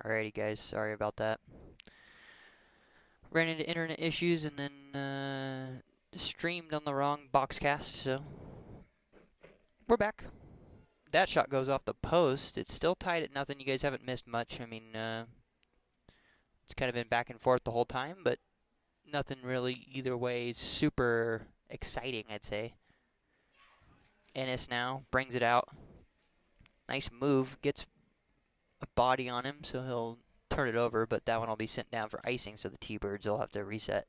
Alrighty guys, sorry about that. Ran into internet issues and then streamed on the wrong boxcast, so we're back. That shot goes off the post. It's still tied at nothing. You guys haven't missed much. I mean, it's kind of been back and forth the whole time, but nothing really either way super exciting, I'd say. Ennis now brings it out. Nice move. Gets a body on him, so he'll turn it over, but that one will be sent down for icing, so the T-Birds will have to reset.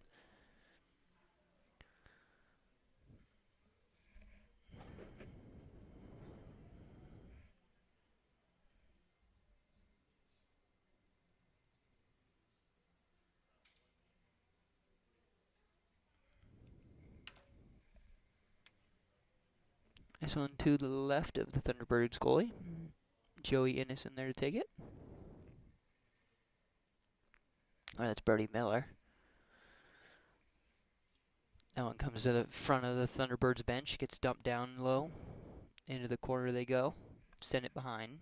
This one to the left of the Thunderbirds goalie. Joey Ennis in there to take it. Oh, that's Brody Miller. That one comes to the front of the Thunderbirds bench, gets dumped down low. Into the corner they go. Send it behind.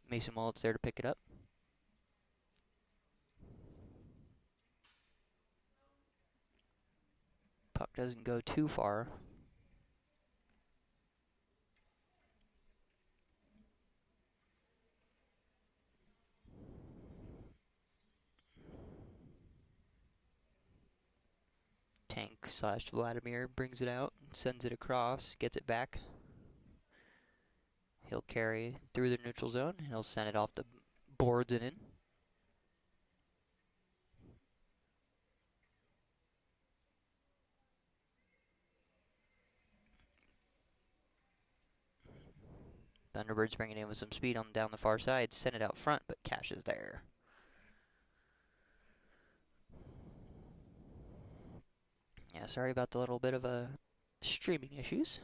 Mason Mullet's there to pick it up. Puck doesn't go too far. Tank / Vladimir brings it out, sends it across, gets it back. He'll carry through the neutral zone. He'll send it off the boards and in. Thunderbirds bring it in with some speed on down the far side. Send it out front, but Cash is there. Yeah, sorry about the little bit of streaming issues.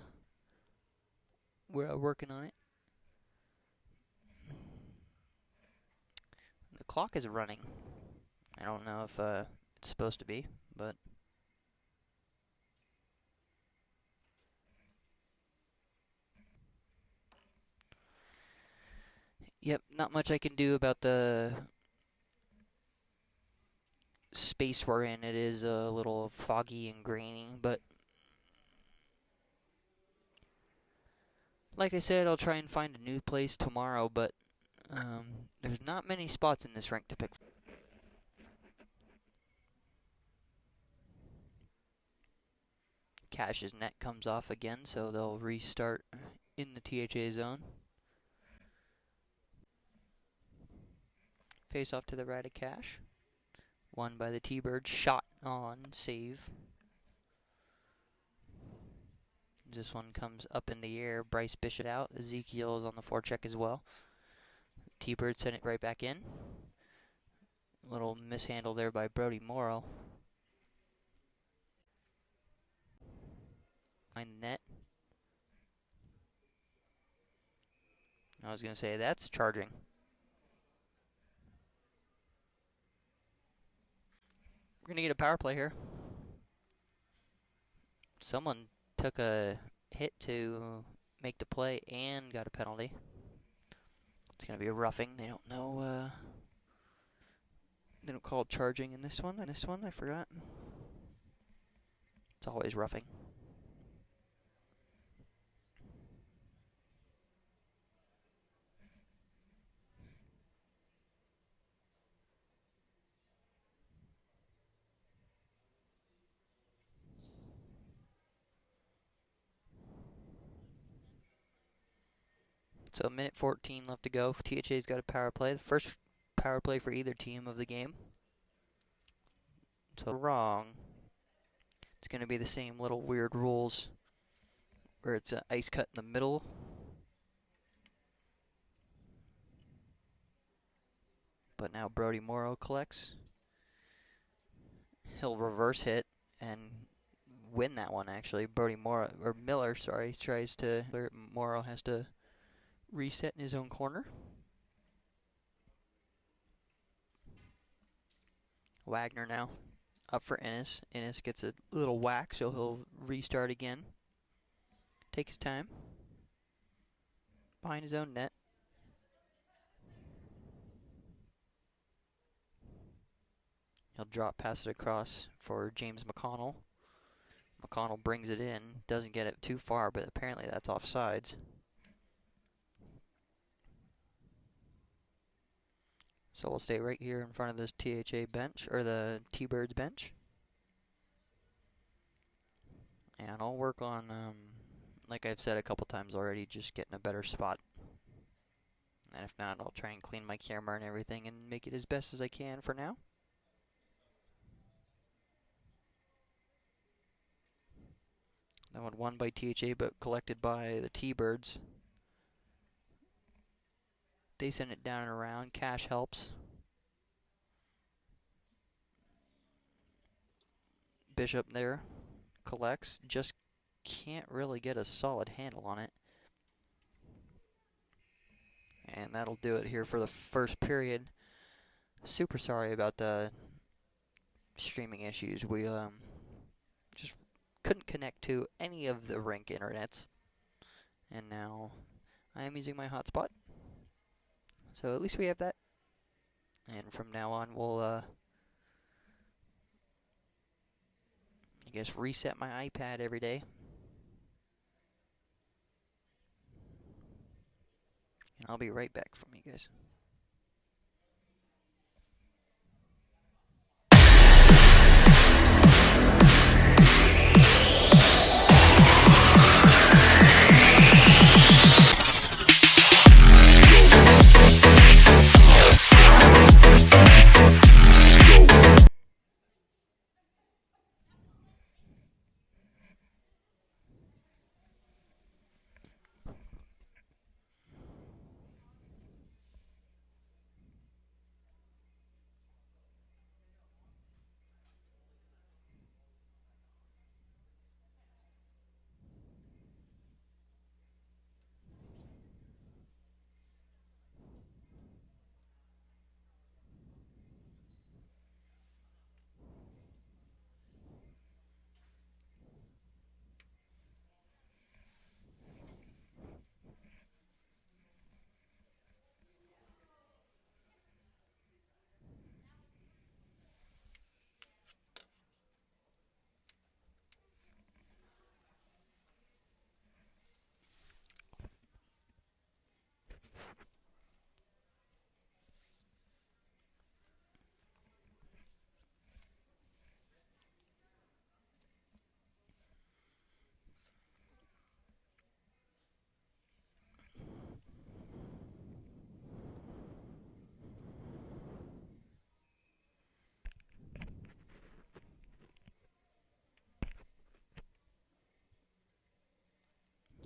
We're working on it. The clock is running. I don't know if it's supposed to be, but yep, not much I can do about the space we're in. It is a little foggy and grainy, but like I said, I'll try and find a new place tomorrow, but there's not many spots in this rink to pick. Cash's net comes off again, so they'll restart in the THA zone. Face off to the right of Cash. Won by the T-Birds. Shot on. Save. This one comes up in the air. Bryce Bishop out. Ezekiel is on the forecheck as well. T-Birds sent it right back in. Little mishandle there by Brody Morrow. Behind the net. I was going to say, that's charging. We're going to get a power play here. Someone took a hit to make the play and got a penalty. It's going to be a roughing. They don't know. They don't call it charging in this one. I forgot. It's always roughing. So, minute 14 left to go. THA's got a power play. The first power play for either team of the game. So, wrong. It's going to be the same little weird rules where it's an ice cut in the middle. But now Brody Morrow collects. He'll reverse hit and win that one, actually. Brody Morrow, or Miller, sorry, tries to. Morrow has to reset in his own corner. Wagner now up for Ennis. Ennis gets a little whack, so he'll restart again. Take his time. Behind his own net. He'll drop pass it across for James McConnell. McConnell brings it in, doesn't get it too far, but apparently that's offsides. So we'll stay right here in front of this THA bench, or the T-Birds bench. And I'll work on, like I've said a couple times already, just getting a better spot. And if not, I'll try and clean my camera and everything and make it as best as I can for now. That one won by THA, but collected by the T-Birds. They send it down and around. Cash helps. Bishop there collects. Just can't really get a solid handle on it. And that'll do it here for the first period. Super sorry about the streaming issues. We just couldn't connect to any of the rink internets. And now I am using my hotspot. So at least we have that. And from now on, we'll, I guess, reset my iPad every day. And I'll be right back from you guys.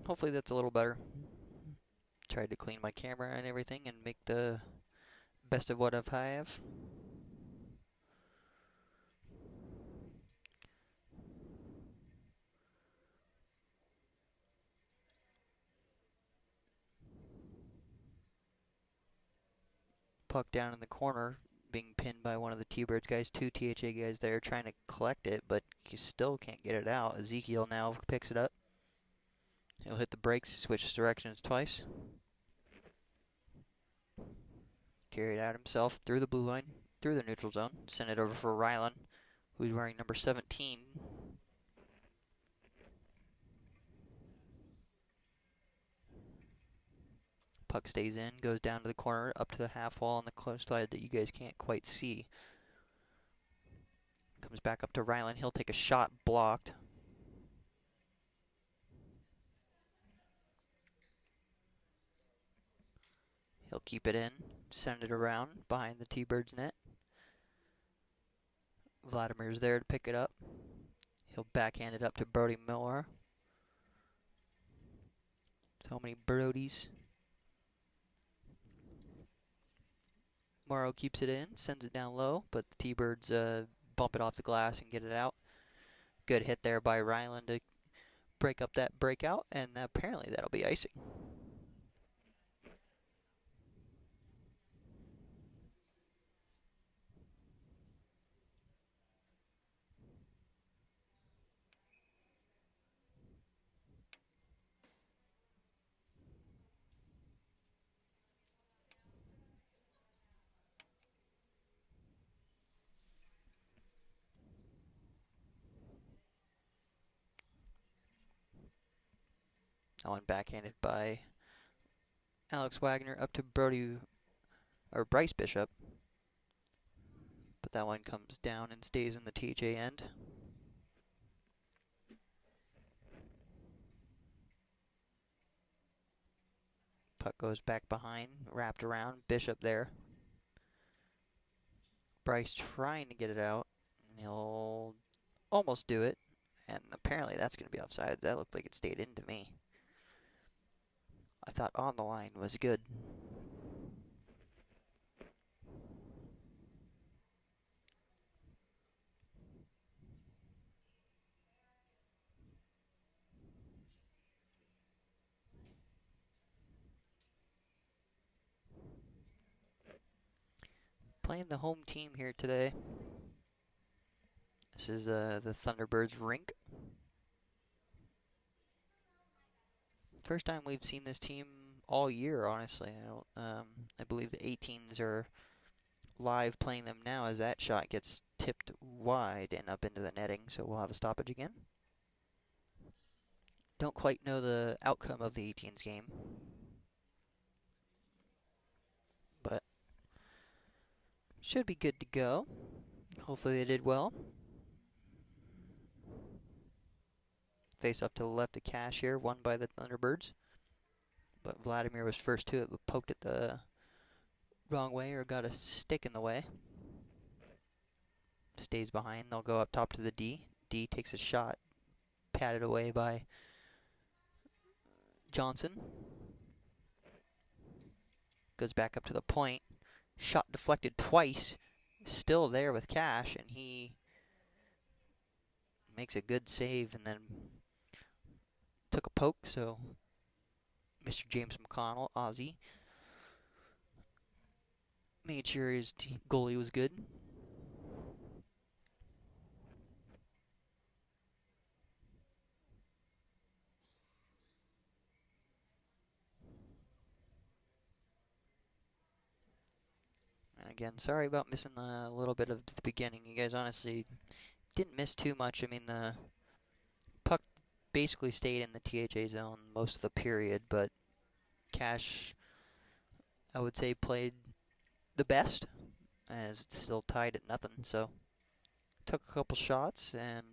Hopefully that's a little better. Tried to clean my camera and everything and make the best of what I have. Puck down in the corner, being pinned by one of the T-Birds guys. Two THA guys there trying to collect it, but you still can't get it out. Ezekiel now picks it up. He'll hit the brakes, switch directions twice. Carry it out himself through the blue line, through the neutral zone. Send it over for Rylan, who's wearing number 17. Puck stays in, goes down to the corner, up to the half wall on the close side that you guys can't quite see. Comes back up to Rylan. He'll take a shot, blocked. He'll keep it in, send it around behind the T-Birds net. Vladimir's there to pick it up. He'll backhand it up to Brody Miller. So many Brodies. Morrow keeps it in, sends it down low, but the T-Birds bump it off the glass and get it out. Good hit there by Ryland to break up that breakout, and apparently that'll be icing. That one backhanded by Alex Wagner up to Bryce Bishop. But that one comes down and stays in the TJ end. Puck goes back behind, wrapped around, Bishop there. Bryce trying to get it out, and he'll almost do it. And apparently that's going to be offside. That looked like it stayed in to me. I thought on the line was good. Playing the home team here today. This is the Thunderbirds rink. First time we've seen this team all year, honestly. I believe the 18s are live playing them now as that shot gets tipped wide and up into the netting, so we'll have a stoppage again. Don't quite know the outcome of the 18s game, but should be good to go. Hopefully they did well. Face off to the left of Cash here, won by the Thunderbirds. But Vladimir was first to it, but poked it the wrong way or got a stick in the way. Stays behind, they'll go up top to the D. D takes a shot, patted away by Johnson. Goes back up to the point. Shot deflected twice. Still there with Cash, and he makes a good save and then took a poke, so Mr. James McConnell, Aussie, made sure his goalie was good. And again, sorry about missing a little bit of the beginning. You guys honestly didn't miss too much. I mean, the puck basically stayed in the THA zone most of the period, but Cash, I would say, played the best, as it's still tied at nothing. So, took a couple shots and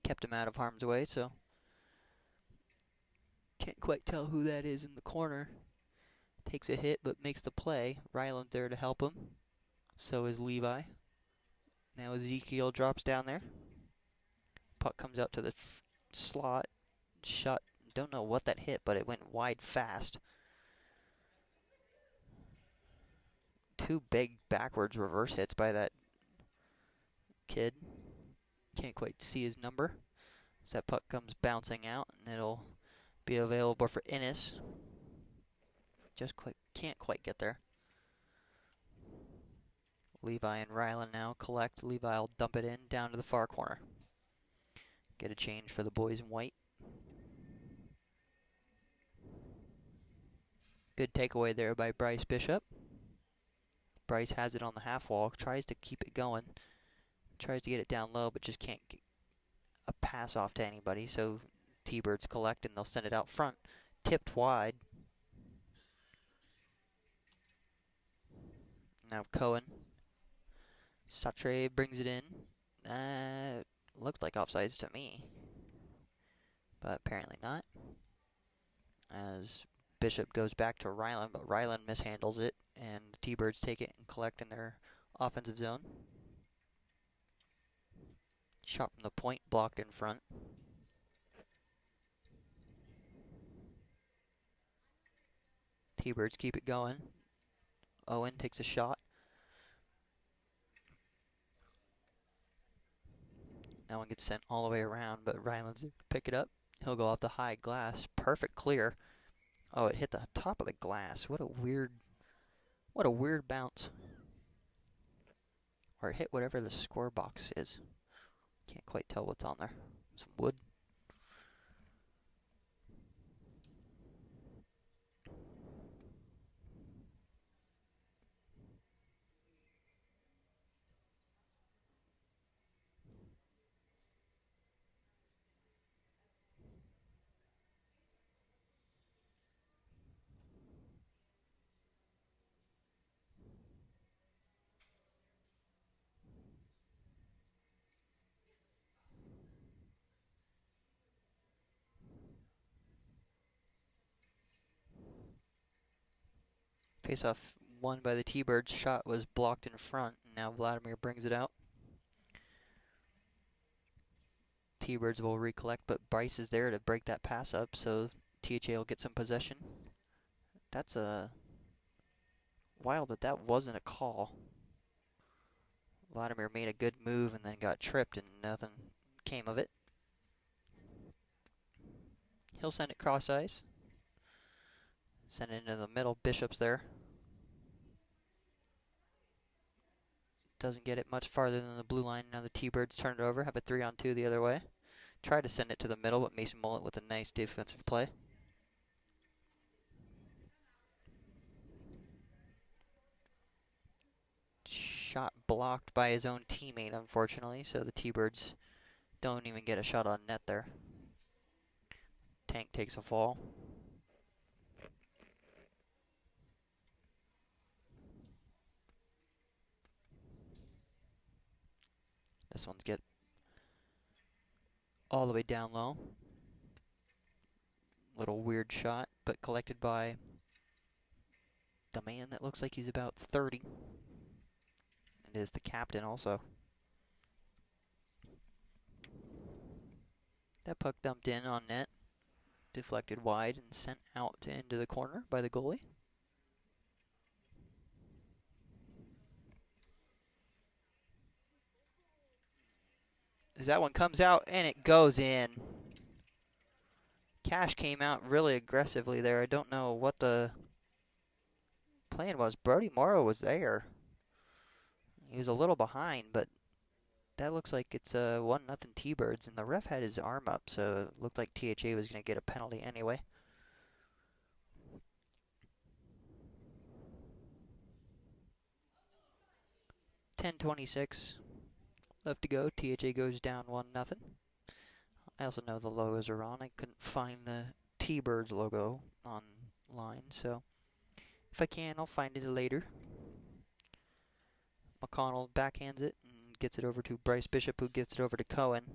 kept him out of harm's way. So, can't quite tell who that is in the corner. Takes a hit, but makes the play. Ryland there to help him. So is Levi. Now Ezekiel drops down there. Puck comes out to the slot. Shot. Don't know what that hit, but it went wide fast. Two big backwards reverse hits by that kid. Can't quite see his number. So that puck comes bouncing out, and it'll be available for Innes. Can't quite get there. Levi and Ryland now collect. Levi will dump it in down to the far corner. Get a change for the boys in white. Good takeaway there by Bryce Bishop. Bryce has it on the half wall, tries to keep it going, tries to get it down low, but just can't get a pass off to anybody. So T-Birds collect and they'll send it out front. Tipped wide. Now Cohen. Satre brings it in. Looked like offsides to me, but apparently not. As Bishop goes back to Ryland, but Ryland mishandles it, and the T-Birds take it and collect in their offensive zone. Shot from the point, blocked in front. T-Birds keep it going. Owen takes a shot. That one gets sent all the way around, but Ryland's pick it up. He'll go off the high glass. Perfect clear. Oh, it hit the top of the glass. What a weird bounce. Or it hit whatever the score box is. Can't quite tell what's on there. Some wood. Face-off won by the T-Birds. Shot was blocked in front, and now Vladimir brings it out. T-Birds will recollect, but Bryce is there to break that pass up, so THA will get some possession. That's wild that wasn't a call. Vladimir made a good move and then got tripped, and nothing came of it. He'll send it cross ice. Send it into the middle. Bishop's there. Doesn't get it much farther than the blue line. Now the T-Birds turn it over. Have a 3-on-2 the other way. Try to send it to the middle, but Mason Mullet with a nice defensive play. Shot blocked by his own teammate, unfortunately, so the T-Birds don't even get a shot on net there. Tank takes a fall. This one's get all the way down low. Little weird shot, but collected by the man that looks like he's about 30. It is the captain also. That puck dumped in on net, deflected wide and sent out into the corner by the goalie. As that one comes out and it goes in. Cash came out really aggressively there. I don't know what the plan was. Brody Morrow was there. He was a little behind, but that looks like it's 1-0 T-Birds, and the ref had his arm up, so it looked like THA was going to get a penalty anyway. .10:26 left to go. THA goes down 1-0. I also know the logos are on. I couldn't find the T-Birds logo online, so if I can, I'll find it later. McConnell backhands it and gets it over to Bryce Bishop, who gets it over to Cohen.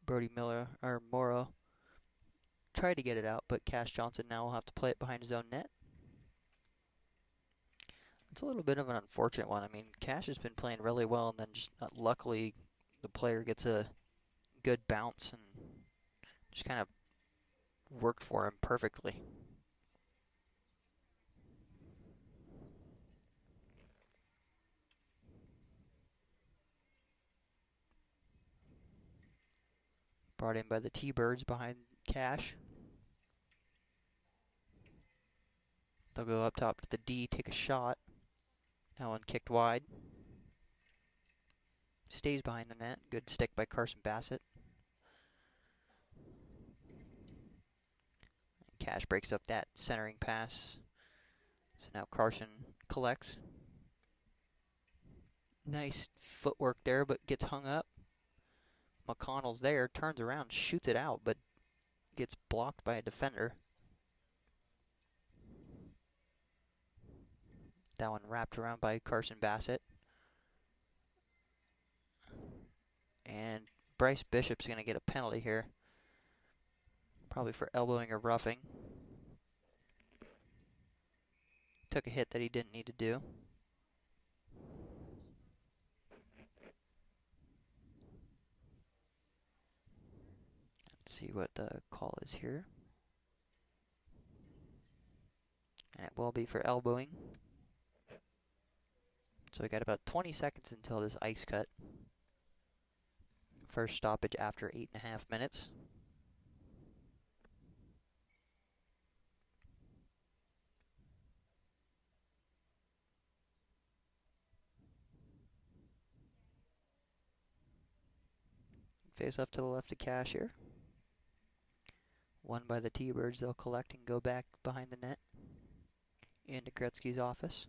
Brody Morrow tried to get it out, but Cash Johnson now will have to play it behind his own net. It's a little bit of an unfortunate one. I mean, Cash has been playing really well, and then just luckily the player gets a good bounce and just kind of worked for him perfectly. Brought in by the T-Birds behind Cash. They'll go up top to the D, take a shot. That one kicked wide. Stays behind the net. Good stick by Carson Bassett. Cash breaks up that centering pass. So now Carson collects. Nice footwork there, but gets hung up. McConnell's there, turns around, shoots it out, but gets blocked by a defender. That one wrapped around by Carson Bassett. And Bryce Bishop's going to get a penalty here. Probably for elbowing or roughing. Took a hit that he didn't need to do. Let's see what the call is here. And it will be for elbowing. So we got about 20 seconds until this ice cut. First stoppage after 8.5 minutes. Face off to the left of Cash here. Won by the T-Birds. They'll collect and go back behind the net into Gretzky's office.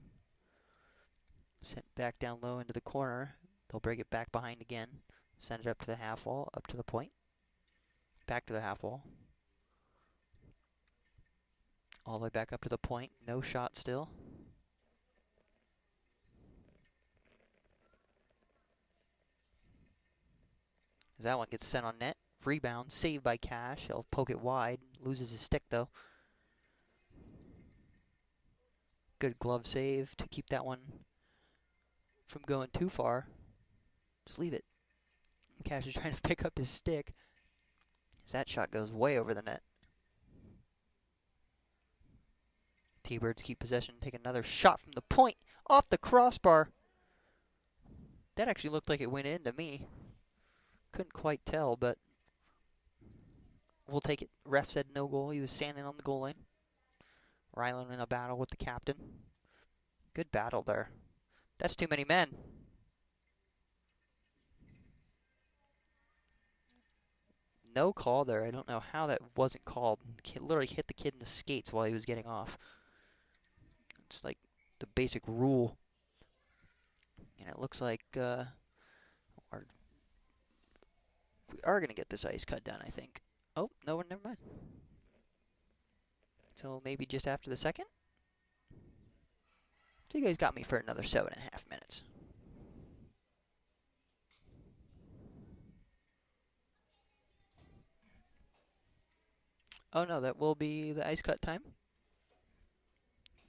Sent back down low into the corner. They'll break it back behind again. Send it up to the half wall, up to the point. Back to the half wall. All the way back up to the point. No shot still. As that one gets sent on net. Rebound, saved by Cash. He'll poke it wide. Loses his stick though. Good glove save to keep that one from going too far. Just leave it. Cash is trying to pick up his stick as that shot goes way over the net. T-Birds keep possession, take another shot from the point, off the crossbar. That actually looked like it went into me. Couldn't quite tell, but we'll take it. Ref said no goal. He was standing on the goal line. Rylan in a battle with the captain. Good battle there. That's too many men. No call there. I don't know how that wasn't called. Kid literally hit the kid in the skates while he was getting off. It's like the basic rule. And it looks like we are going to get this ice cut done, I think. Oh, no, never mind. So maybe just after the second? So you guys got me for another 7.5 minutes. Oh no, that will be the ice cut time.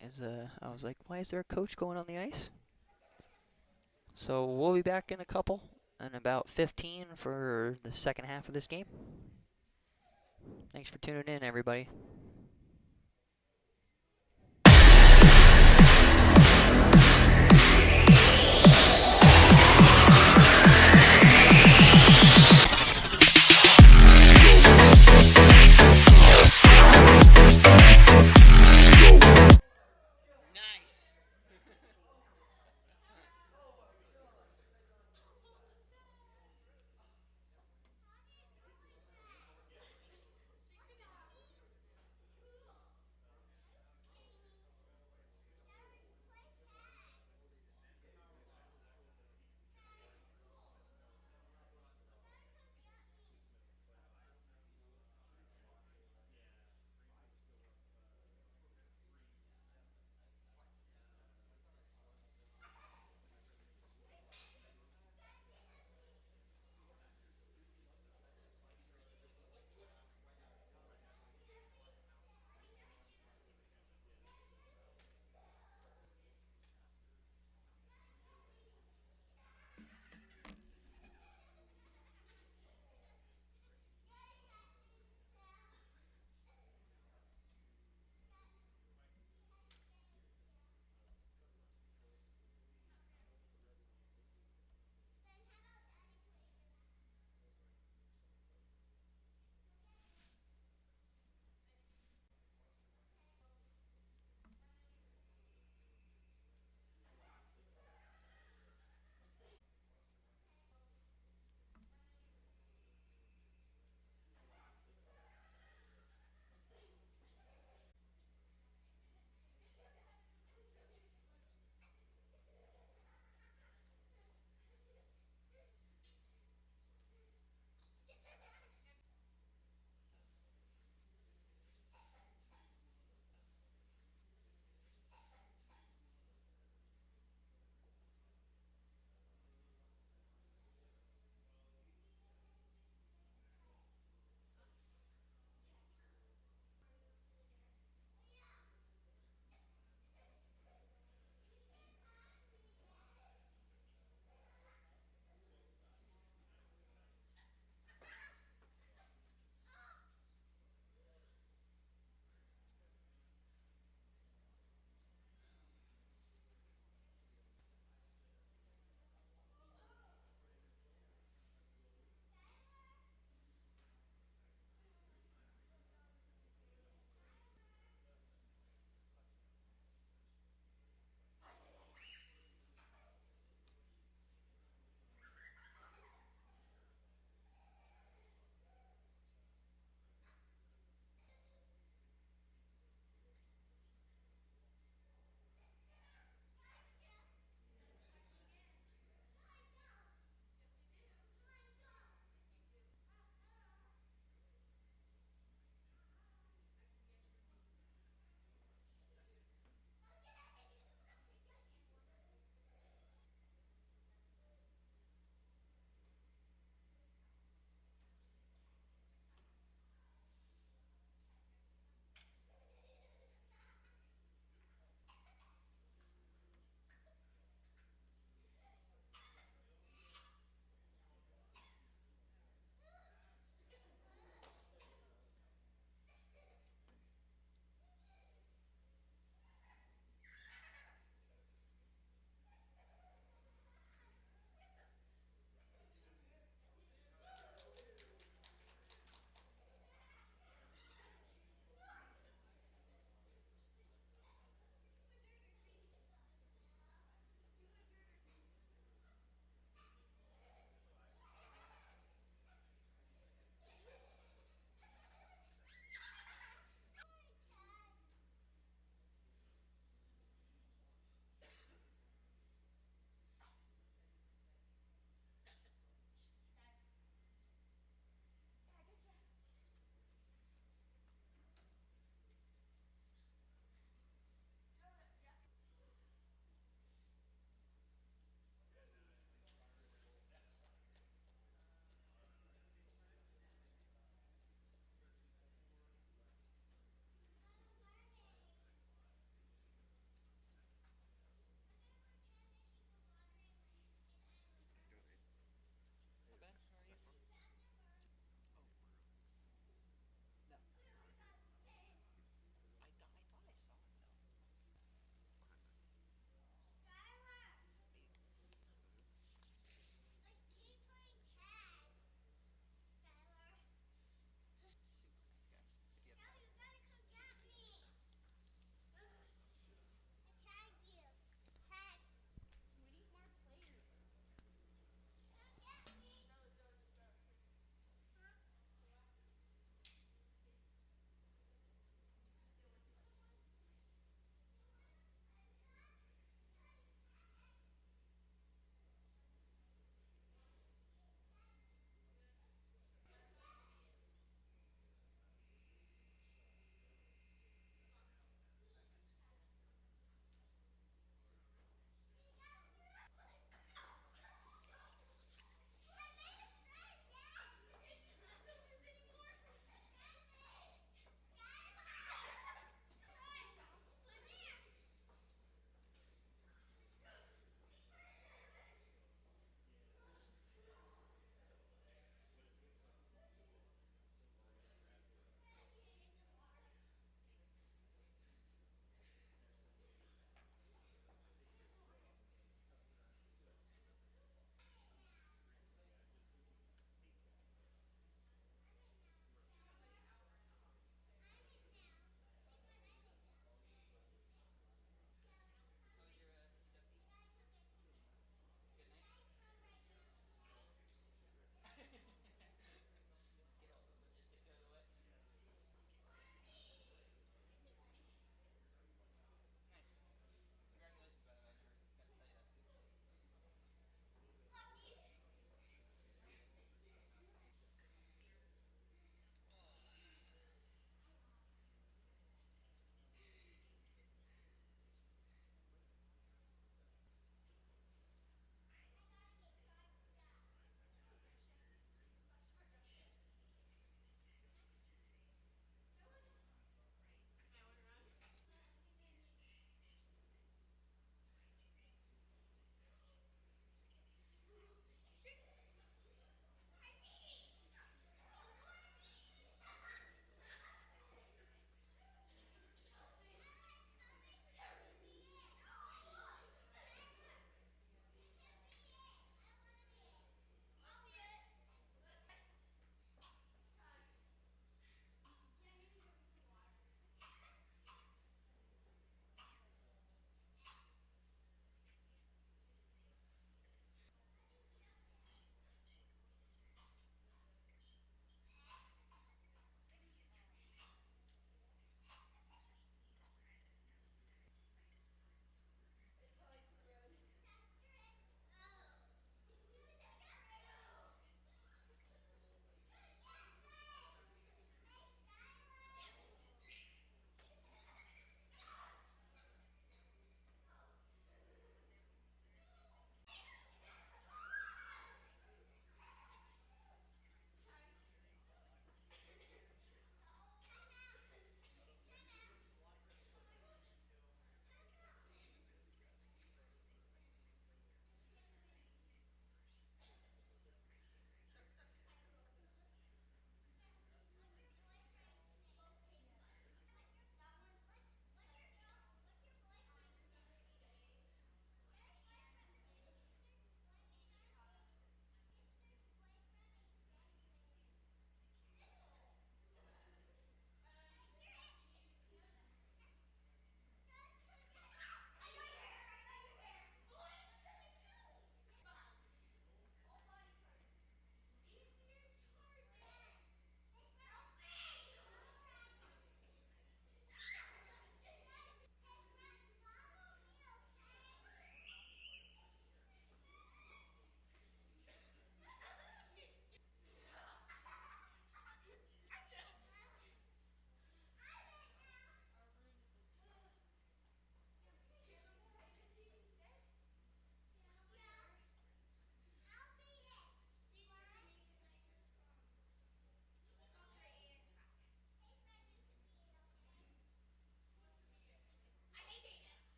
I was like, why is there a coach going on the ice? So we'll be back in a couple, in about 15 for the second half of this game. Thanks for tuning in, everybody.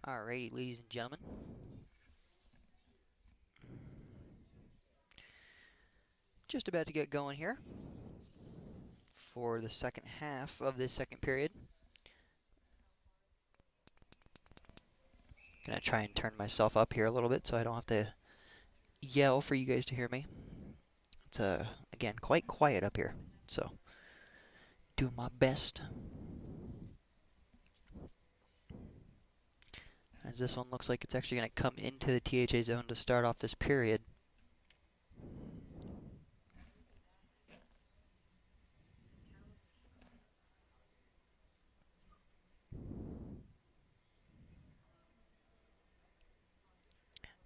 Alrighty, ladies and gentlemen. Just about to get going here for the second half of this second period. Gonna try and turn myself up here a little bit so I don't have to yell for you guys to hear me. It's again quite quiet up here, so doing my best. As this one looks like it's actually going to come into the THA zone to start off this period.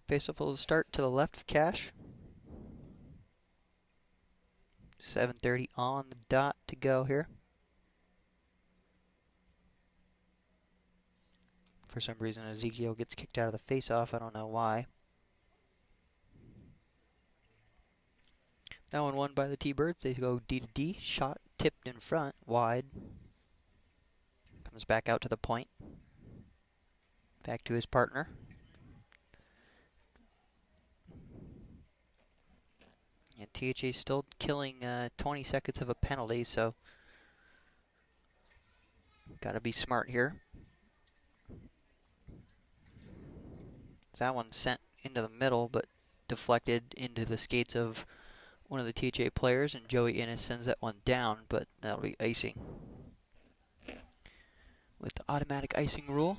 Faceoff will start to the left of Cash. 7:30 on the dot to go here. For some reason, Ezekiel gets kicked out of the face-off. I don't know why. That one won by the T-Birds. They go D to D. Shot tipped in front, wide. Comes back out to the point. Back to his partner. And THA still killing 20 seconds of a penalty, so got to be smart here. That one sent into the middle, but deflected into the skates of one of the THA players, and Joey Innes sends that one down, but that'll be icing. With the automatic icing rule.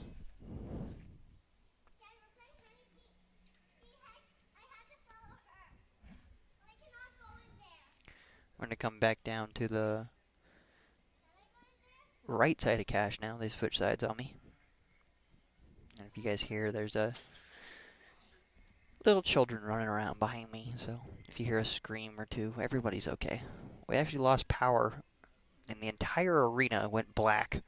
We're going to come back down to the right side of Cash now. They switch sides on me. And if you guys hear, there's a little children running around behind me, so if you hear a scream or two, everybody's okay. We actually lost power, and the entire arena went black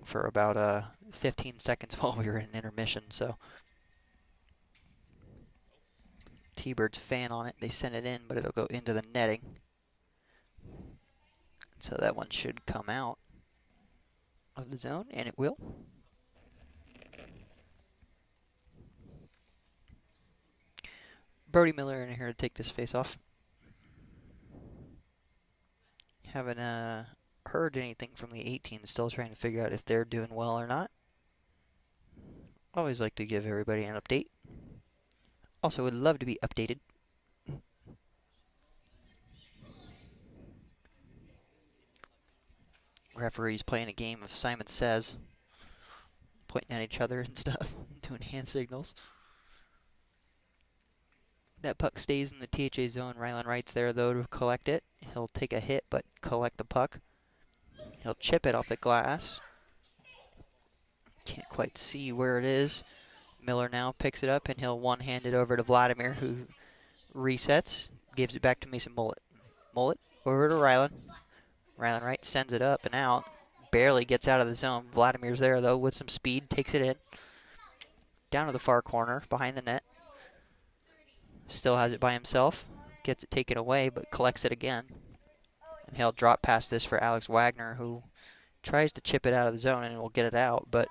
for about 15 seconds while we were in intermission, so T-Birds fan on it. They send it in, but it'll go into the netting. So that one should come out of the zone, and it will. Brody Miller in here to take this face off. Haven't heard anything from the 18s, still trying to figure out if they're doing well or not. Always like to give everybody an update. Also would love to be updated. Referees playing a game of Simon Says, pointing at each other and stuff, doing hand signals. That puck stays in the THA zone. Rylan Wright's there, though, to collect it. He'll take a hit, but collect the puck. He'll chip it off the glass. Can't quite see where it is. Miller now picks it up, and he'll one-hand it over to Vladimir, who resets, gives it back to Mason Mullet. Mullet over to Rylan. Rylan Wright sends it up and out. Barely gets out of the zone. Vladimir's there, though, with some speed. Takes it in. Down to the far corner, behind the net. Still has it by himself. Gets it taken away, but collects it again. And he'll drop past this for Alex Wagner, who tries to chip it out of the zone and will get it out, but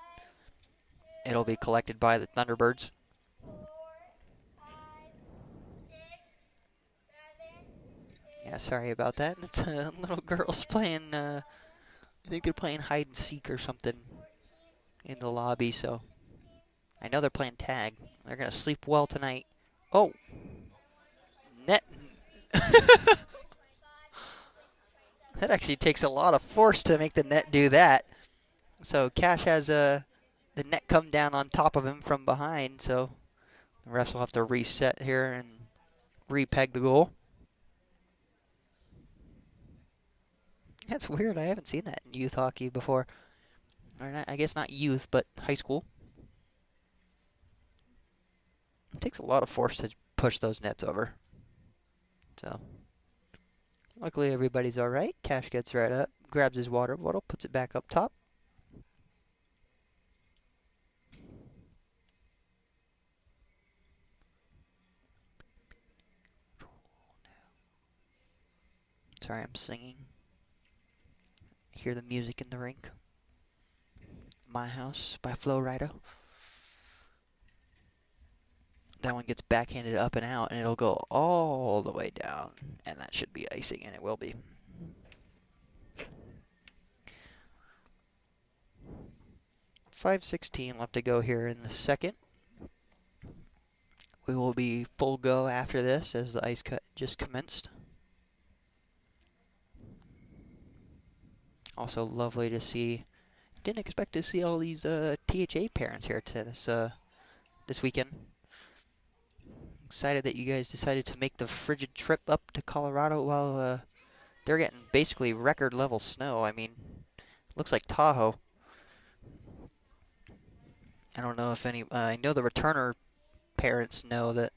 it'll be collected by the Thunderbirds. Yeah, sorry about that. It's little girls playing, I think they're playing hide and seek or something in the lobby, so I know they're playing tag. They're going to sleep well tonight. Oh, net. That actually takes a lot of force to make the net do that. So Cash has the net come down on top of him from behind, so the refs will have to reset here and repeg the goal. That's weird. I haven't seen that in youth hockey before. Or not, I guess not youth, but high school. It takes a lot of force to push those nets over. So, luckily everybody's all right. Cash gets right up, grabs his water bottle, puts it back up top. Sorry, I'm singing. Hear the music in the rink. My House by Flo Rida. that one gets backhanded up and out, and it'll go all the way down, and that should be icing, and it will be. .516 left to go here in the second. We will be full go after this as the ice cut just commenced. Also lovely to see. Didn't expect to see all these THA parents here to this weekend. Excited that you guys decided to make the frigid trip up to Colorado while they're getting basically record level snow. I mean, looks like Tahoe. I don't know if any. I know the returner parents know that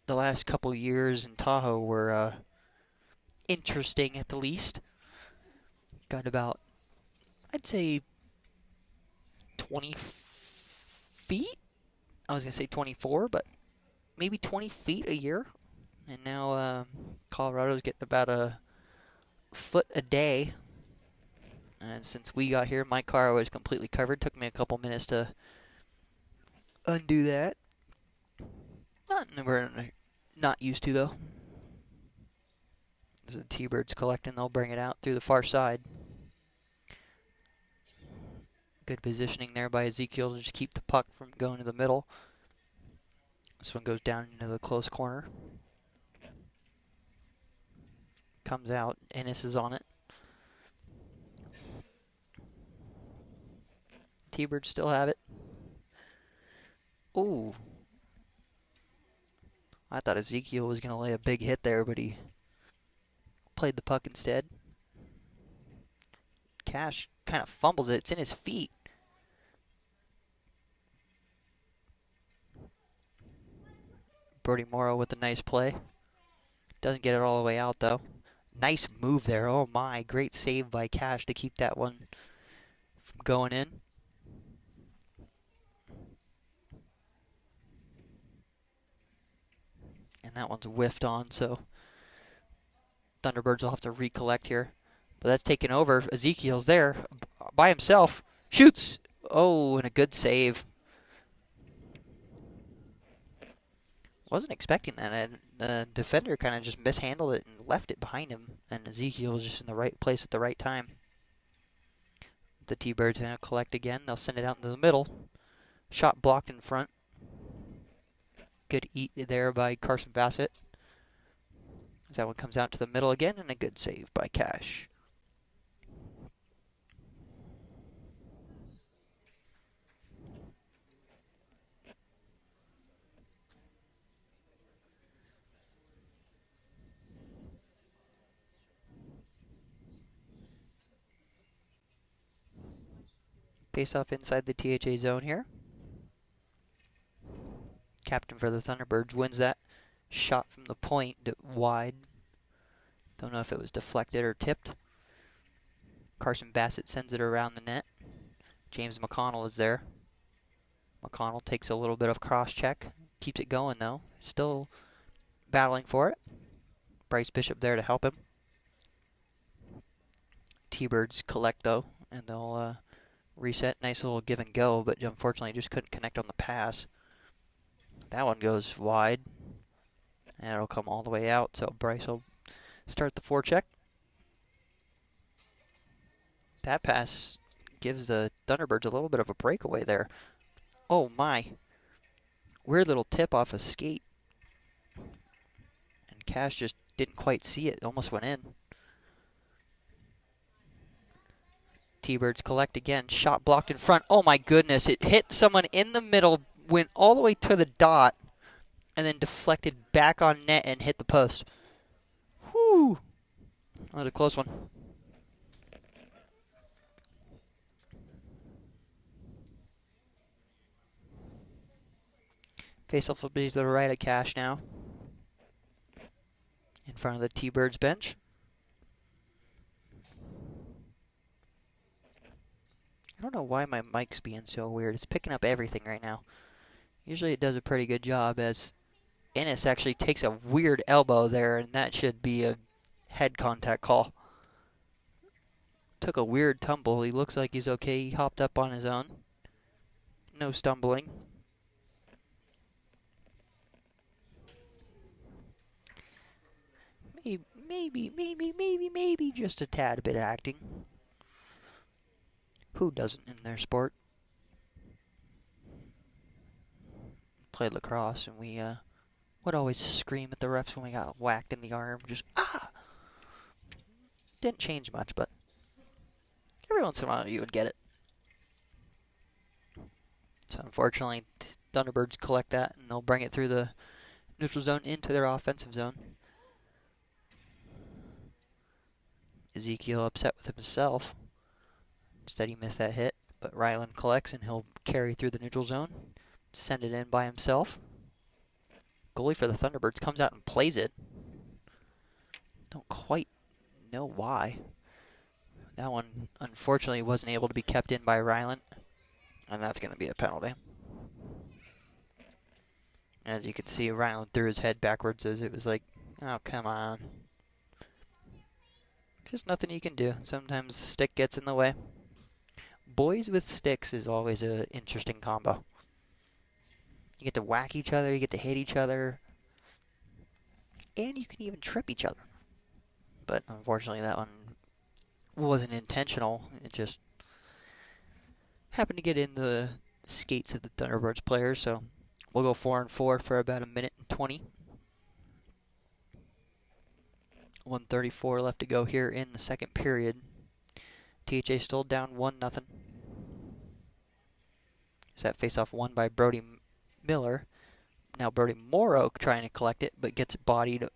the last couple years in Tahoe were interesting at the least. Got about, I'd say, 20 feet. I was going to say 24, but maybe 20 feet a year. And now Colorado's getting about a foot a day. And since we got here, my car was completely covered. Took me a couple minutes to undo that. We're not used to, though. As the T-Birds collecting, they'll bring it out through the far side. Good positioning there by Ezekiel to just keep the puck from going to the middle. This one goes down into the close corner. Comes out. Ennis is on it. T-Birds still have it. Ooh. I thought Ezekiel was going to lay a big hit there, but he played the puck instead. Cash kind of fumbles it. It's in his feet. Brody Morrow with a nice play. Doesn't get it all the way out, though. Nice move there. Oh, my. Great save by Cash to keep that one from going in. And that one's whiffed on, so Thunderbirds will have to recollect here. But that's taken over. Ezekiel's there by himself. Shoots! Oh, and a good save. Wasn't expecting that. And the defender kind of just mishandled it and left it behind him. And Ezekiel was just in the right place at the right time. The T-Birds now collect again. They'll send it out into the middle. Shot blocked in front. Good eat there by Carson Bassett. As that one comes out to the middle again, and a good save by Cash. Face off inside the THA zone here. Captain for the Thunderbirds wins that shot from the point wide. Don't know if it was deflected or tipped. Carson Bassett sends it around the net. James McConnell is there. McConnell takes a little bit of cross check. Keeps it going though. Still battling for it. Bryce Bishop there to help him. T-Birds collect though, and they'll reset. Nice little give and go, but unfortunately just couldn't connect on the pass. That one goes wide, and it'll come all the way out, so Bryce will start the forecheck. That pass gives the Thunderbirds a little bit of a breakaway there. Oh my. Weird little tip off a skate. And Cash just didn't quite see it. Almost went in. T-Birds collect again. Shot blocked in front. Oh my goodness. It hit someone in the middle, went all the way to the dot, and then deflected back on net and hit the post. Whew. That was a close one. Face-off will be to the right of Cash now. In front of the T-Birds bench. I don't know why my mic's being so weird. It's picking up everything right now. Usually it does a pretty good job, as Ennis actually takes a weird elbow there, and that should be a head contact call. Took a weird tumble. He looks like he's okay. He hopped up on his own. No stumbling. Maybe just a tad bit of acting. Who doesn't in their sport? Played lacrosse, and we would always scream at the refs when we got whacked in the arm. Just, ah! Didn't change much, but every once in a while you would get it. So unfortunately, Thunderbirds collect that, and they'll bring it through the neutral zone into their offensive zone. Ezekiel upset with himself. Instead, he missed that hit, but Ryland collects, and he'll carry through the neutral zone, send it in by himself. Goalie for the Thunderbirds comes out and plays it. Don't quite know why. That one, unfortunately, wasn't able to be kept in by Ryland, and that's going to be a penalty. As you can see, Ryland threw his head backwards as it was like, oh, come on. Just nothing you can do. Sometimes the stick gets in the way. Boys with sticks is always an interesting combo. You get to whack each other, you get to hit each other, and you can even trip each other. But unfortunately, that one wasn't intentional. It just happened to get in the skates of the Thunderbirds players, so we'll go 4-4 for about a minute and 20. 1:34 left to go here in the second period. THA still down 1-0. Is that faceoff won by Brody Miller. Now Brody Morrow trying to collect it, but gets bodied,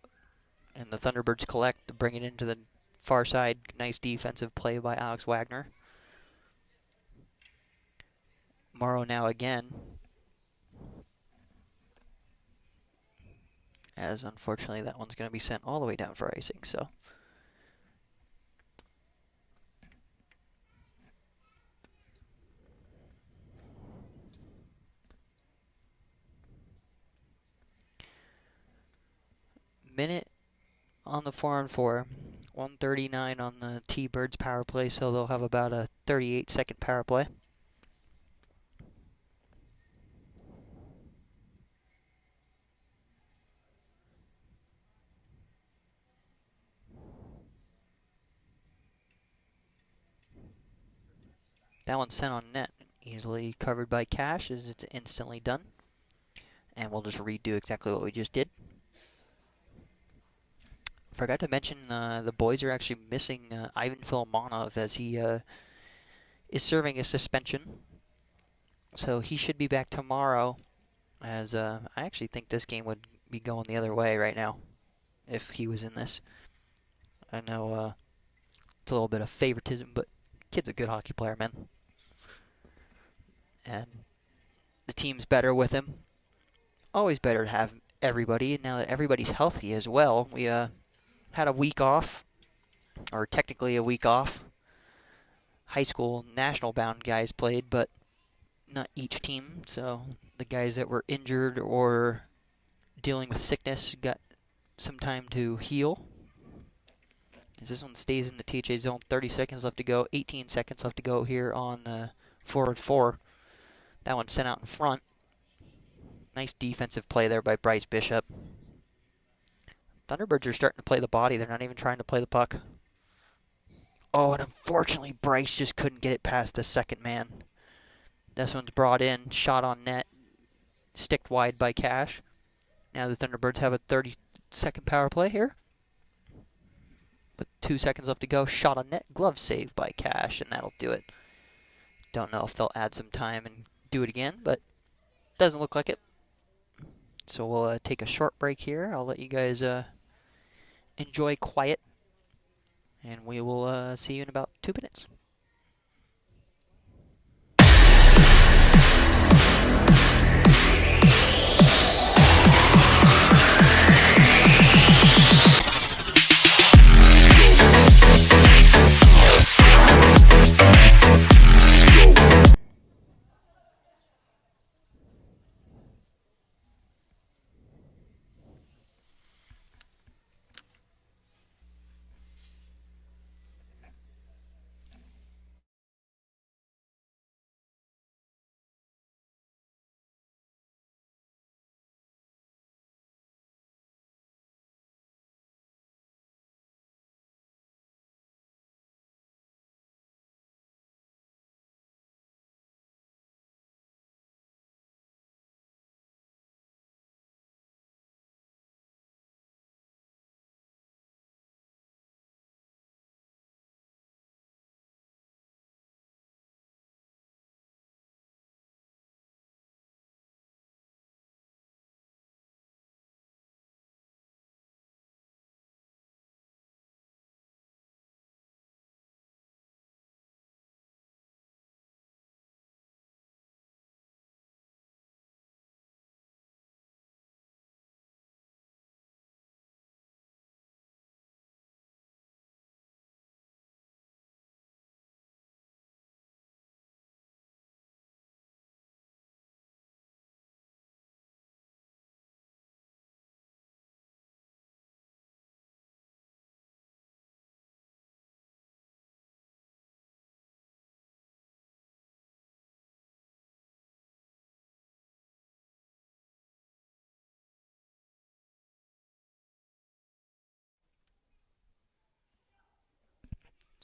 and the Thunderbirds collect to bring it into the far side. Nice defensive play by Alex Wagner. Morrow now again, as unfortunately that one's going to be sent all the way down for icing. So minute on the 4-on-4, 1:39 on the T-Birds power play, so they'll have about a 38-second power play. That one's sent on net, easily covered by Cash as it's instantly done. And we'll just redo exactly what we just did. Forgot to mention the boys are actually missing Ivan Filimonov as he is serving a suspension. So he should be back tomorrow, as I actually think this game would be going the other way right now if he was in this. I know it's a little bit of favoritism, but kid's a good hockey player, man. And the team's better with him. Always better to have everybody. Now that everybody's healthy as well, we had a week off, or technically a week off. High school national bound guys played, but not each team. So the guys that were injured or dealing with sickness got some time to heal. As this one stays in the THA zone, 30 seconds left to go, 18 seconds left to go here on the forward 4. That one sent out in front. Nice defensive play there by Bryce Bishop. Thunderbirds are starting to play the body. They're not even trying to play the puck. Oh, and unfortunately, Bryce just couldn't get it past the second man. This one's brought in, shot on net, sticked wide by Cash. Now the Thunderbirds have a 30-second power play here. With 2 seconds left to go, shot on net, glove save by Cash, and that'll do it. Don't know if they'll add some time and do it again, but doesn't look like it. So we'll take a short break here. I'll let you guys enjoy quiet, and we will see you in about 2 minutes.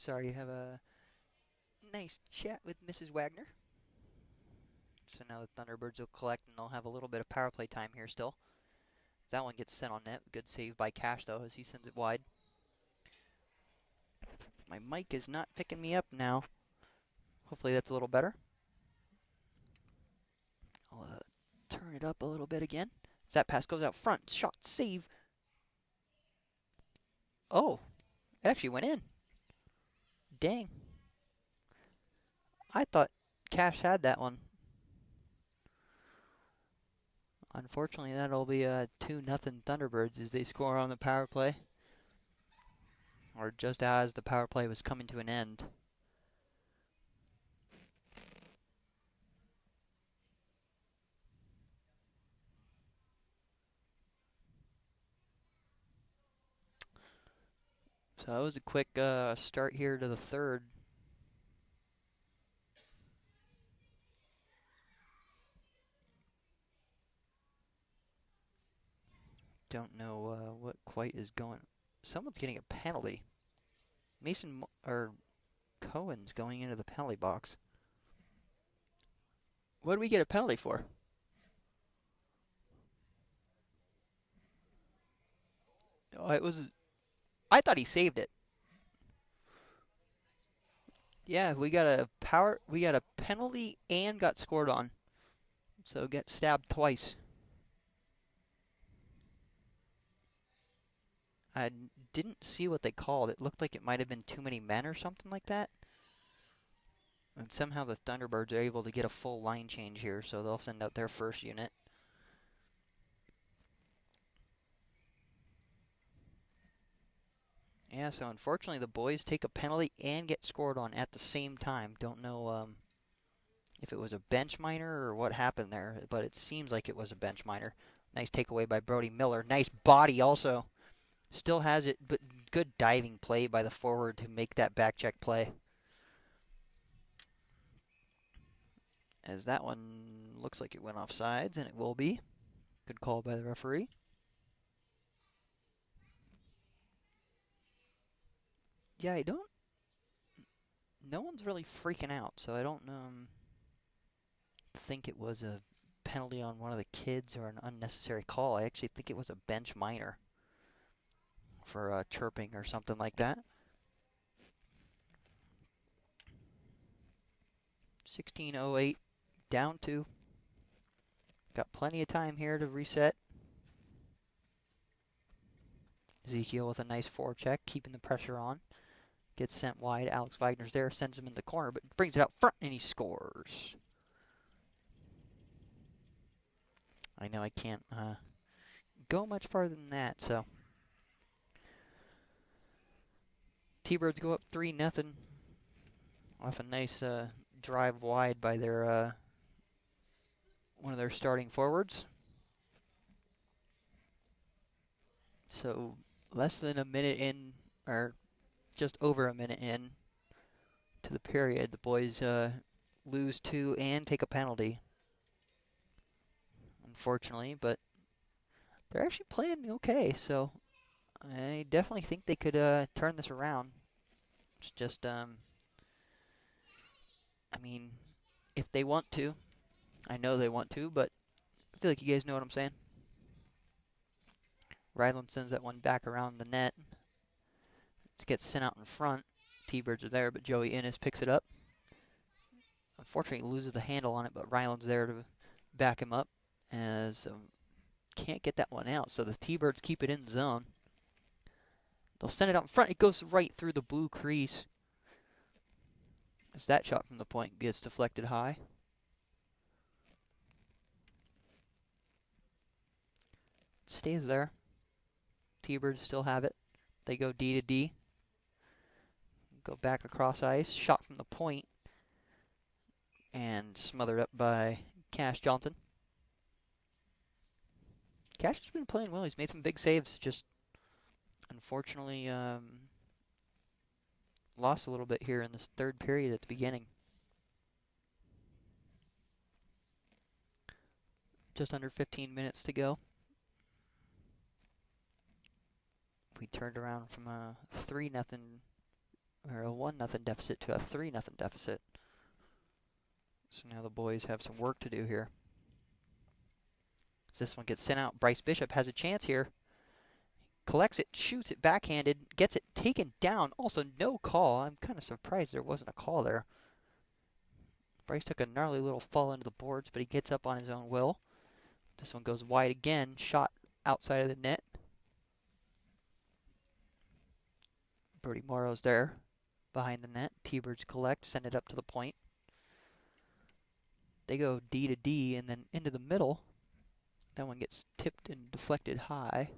Sorry, have a nice chat with Mrs. Wagner. So now the Thunderbirds will collect and they'll have a little bit of power play time here still. That one gets sent on net. Good save by Cash though as he sends it wide. My mic is not picking me up now. Hopefully that's a little better. I'll turn it up a little bit again. As that pass goes out front. Shot, save. Oh, it actually went in. Dang. I thought Cash had that one. Unfortunately, that'll be 2-0 Thunderbirds as they score on the power play. Or just as the power play was coming to an end. So that was a quick start here to the third. Don't know what quite is going. Someone's getting a penalty. Mason or Cohen's going into the penalty box. What did we get a penalty for? Oh, it was. I thought he saved it. Yeah, we got a penalty and got scored on. So get stabbed twice. I didn't see what they called. It looked like it might have been too many men or something like that. And somehow the Thunderbirds are able to get a full line change here, so they'll send out their first unit. Yeah, so unfortunately the boys take a penalty and get scored on at the same time. Don't know if it was a bench minor or what happened there, but it seems like it was a bench minor. Nice takeaway by Brody Miller. Nice body also. Still has it, but good diving play by the forward to make that back check play. As that one looks like it went off sides, and it will be. Good call by the referee. Yeah, I don't. No one's really freaking out, so I don't think it was a penalty on one of the kids or an unnecessary call. I actually think it was a bench minor for chirping or something like that. 16:08, down 2. Got plenty of time here to reset. Ezekiel with a nice forecheck, keeping the pressure on. Gets sent wide. Alex Wagner's there, sends him in the corner, but brings it out front, and he scores. I know I can't go much farther than that, so. T-Birds go up 3-0 off a nice drive wide by their one of their starting forwards. So less than a minute in, or just over a minute in to the period, the boys lose 2 and take a penalty. Unfortunately, but they're actually playing okay, so I definitely think they could turn this around. It's just, I mean, if they want to, I know they want to, but I feel like you guys know what I'm saying. Ryland sends that one back around the net. It gets sent out in front. T-Birds are there, but Joey Innes picks it up. Unfortunately, he loses the handle on it, but Ryland's there to back him up. As can't get that one out, so the T-Birds keep it in zone. They'll send it out in front. It goes right through the blue crease. As that shot from the point gets deflected high. Stays there. T-Birds still have it. They go D to D. Go back across ice. Shot from the point. And smothered up by Cash Johnson. Cash has been playing well. He's made some big saves. Just unfortunately lost a little bit here in this third period at the beginning. Just under 15 minutes to go. We turned around from a 3-0 or a 1-0 deficit to a 3-0 deficit. So now the boys have some work to do here. As this one gets sent out, Bryce Bishop has a chance here. Collects it, shoots it backhanded, gets it taken down. Also, no call. I'm kind of surprised there wasn't a call there. Bryce took a gnarly little fall into the boards, but he gets up on his own will. This one goes wide again, shot outside of the net. Brody Morrow's there behind the net. T-Birds collect, send it up to the point. They go D to D and then into the middle. That one gets tipped and deflected high.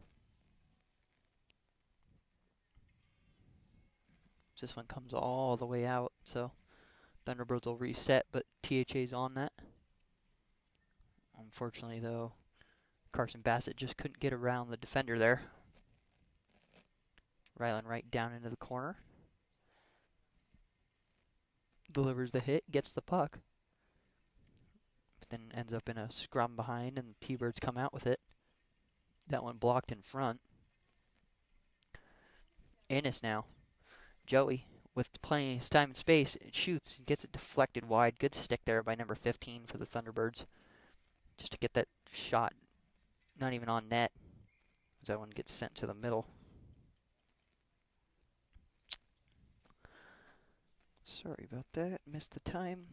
This one comes all the way out, so Thunderbirds will reset, but THA's on that. Unfortunately, though, Carson Bassett just couldn't get around the defender there. Rylan Wright down into the corner. Delivers the hit, gets the puck. But then ends up in a scrum behind, and the T-Birds come out with it. That one blocked in front. Ennis now. Joey, with plenty of time and space, it shoots and gets it deflected wide. Good stick there by number 15 for the Thunderbirds. Just to get that shot not even on net. As that one gets sent to the middle. Sorry about that. Missed the time.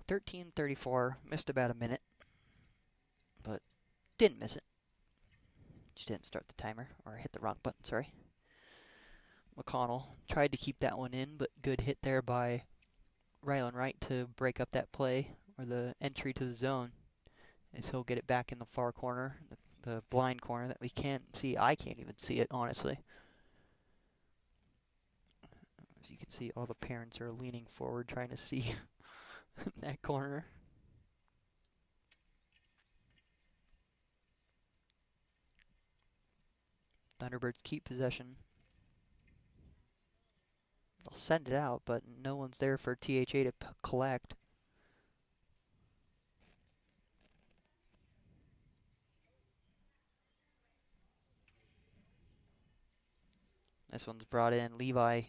$13:34. Missed about a minute. But didn't miss it. Just didn't start the timer. Or hit the wrong button, sorry. McConnell tried to keep that one in, but good hit there by Rylan Wright to break up that play, or the entry to the zone, as he'll get it back in the far corner, the blind corner that we can't see. I can't even see it, honestly. As you can see, all the parents are leaning forward trying to see that corner. Thunderbirds keep possession. They'll send it out, but no one's there for THA to collect. This one's brought in. Levi,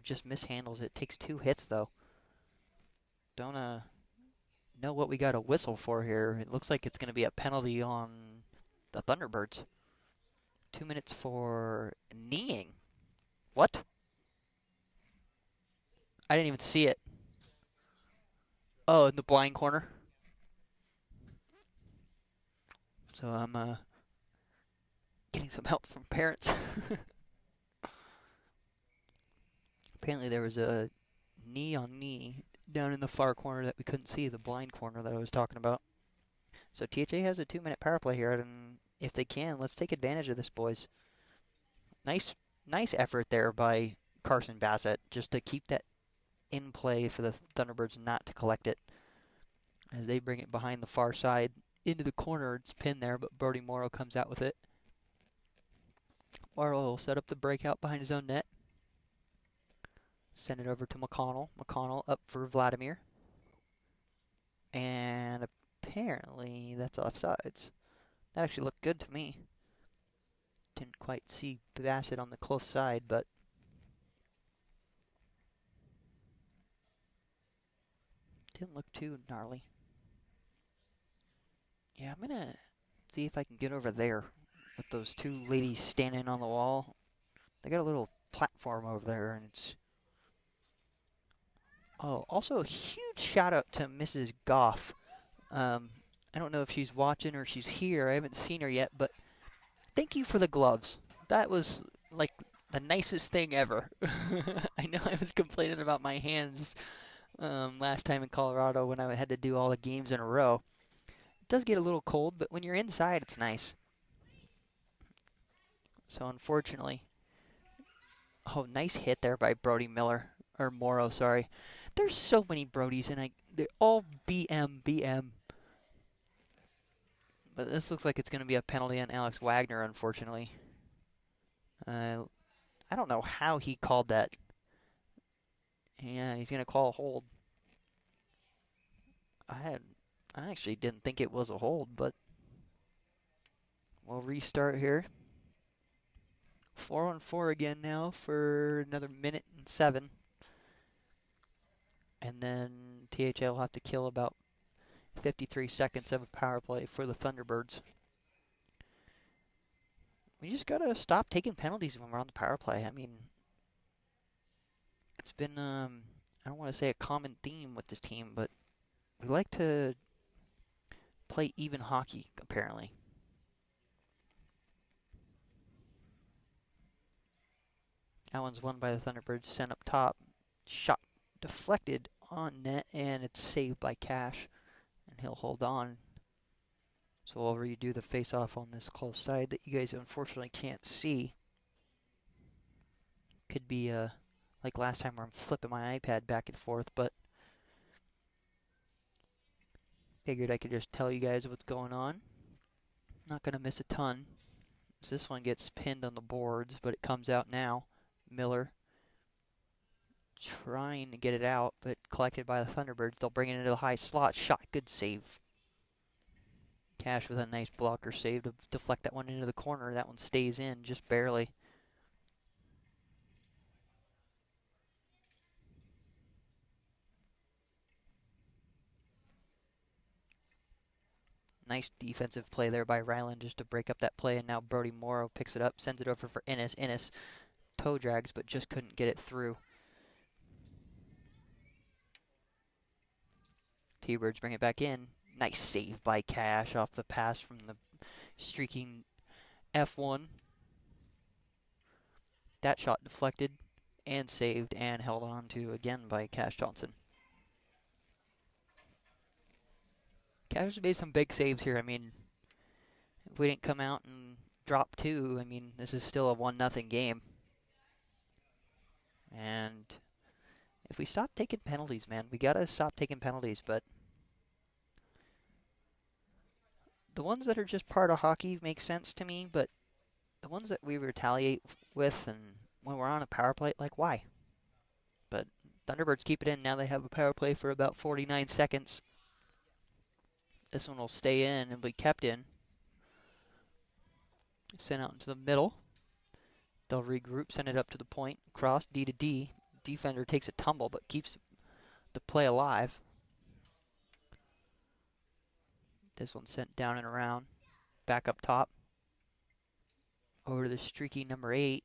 just mishandles it. Takes 2 hits, though. Don't know what we got to whistle for here. It looks like it's going to be a penalty on the Thunderbirds. 2 minutes for kneeing. What? I didn't even see it. Oh, in the blind corner. So I'm getting some help from parents. Apparently there was a knee on knee down in the far corner that we couldn't see, the blind corner that I was talking about. So THA has a 2-minute power play here, and if they can, let's take advantage of this, boys. Nice effort there by Carson Bassett, just to keep that in play for the Thunderbirds not to collect it. As they bring it behind the far side into the corner, it's pinned there, but Brody Morrow comes out with it. Morrow will set up the breakout behind his own net. Send it over to McConnell. McConnell up for Vladimir. And apparently that's offsides. That actually looked good to me. Didn't quite see Bassett on the close side, but didn't look too gnarly. Yeah, I'm gonna see if I can get over there with those 2 ladies standing on the wall. They got a little platform over there, and it's... Oh, also a huge shout out to Mrs. Goff. I don't know if she's watching or she's here. I haven't seen her yet, but thank you for the gloves. That was like the nicest thing ever. I know I was complaining about my hands last time in Colorado when I had to do all the games in a row. It does get a little cold, but when you're inside, it's nice. So unfortunately... Oh, nice hit there by Brody Miller. Or Morrow, sorry. There's so many Brodies, and they're all BM. But this looks like it's going to be a penalty on Alex Wagner, unfortunately. I don't know how he called that. Yeah, he's going to call a hold. I actually didn't think it was a hold, but we'll restart here. 4-on-4 again now for another minute and 7. And then THL will have to kill about 53 seconds of a power play for the Thunderbirds. We just gotta stop taking penalties when we're on the power play. I mean, it's been, I don't want to say a common theme with this team, but we like to play even hockey, apparently. That one's won by the Thunderbirds, sent up top. Shot deflected on net, and it's saved by Cash, and he'll hold on. So we'll redo the face-off on this close side that you guys unfortunately can't see. Could be like last time where I'm flipping my iPad back and forth, but figured I could just tell you guys what's going on. Not going to miss a ton. So this one gets pinned on the boards, but it comes out now. Miller trying to get it out, but collected by the Thunderbirds. They'll bring it into the high slot. Shot, good save. Cash with a nice blocker save to deflect that one into the corner. That one stays in just barely. Nice defensive play there by Ryland just to break up that play, and now Brody Morrow picks it up, sends it over for Innes. Innes toe drags, but just couldn't get it through. T-Birds bring it back in. Nice save by Cash off the pass from the streaking F1. That shot deflected and saved and held on to again by Cash Johnson. Cash made some big saves here. I mean, if we didn't come out and drop 2, I mean, this is still a 1-0 game. And if we stop taking penalties, man, we gotta stop taking penalties, but the ones that are just part of hockey make sense to me, but the ones that we retaliate with and when we're on a power play, like, why? But Thunderbirds keep it in. Now they have a power play for about 49 seconds. This one will stay in and be kept in. Sent out into the middle. They'll regroup, send it up to the point. Cross, D to D. Defender takes a tumble, but keeps the play alive. This one sent down and around. Back up top. Over to the streaky number 8.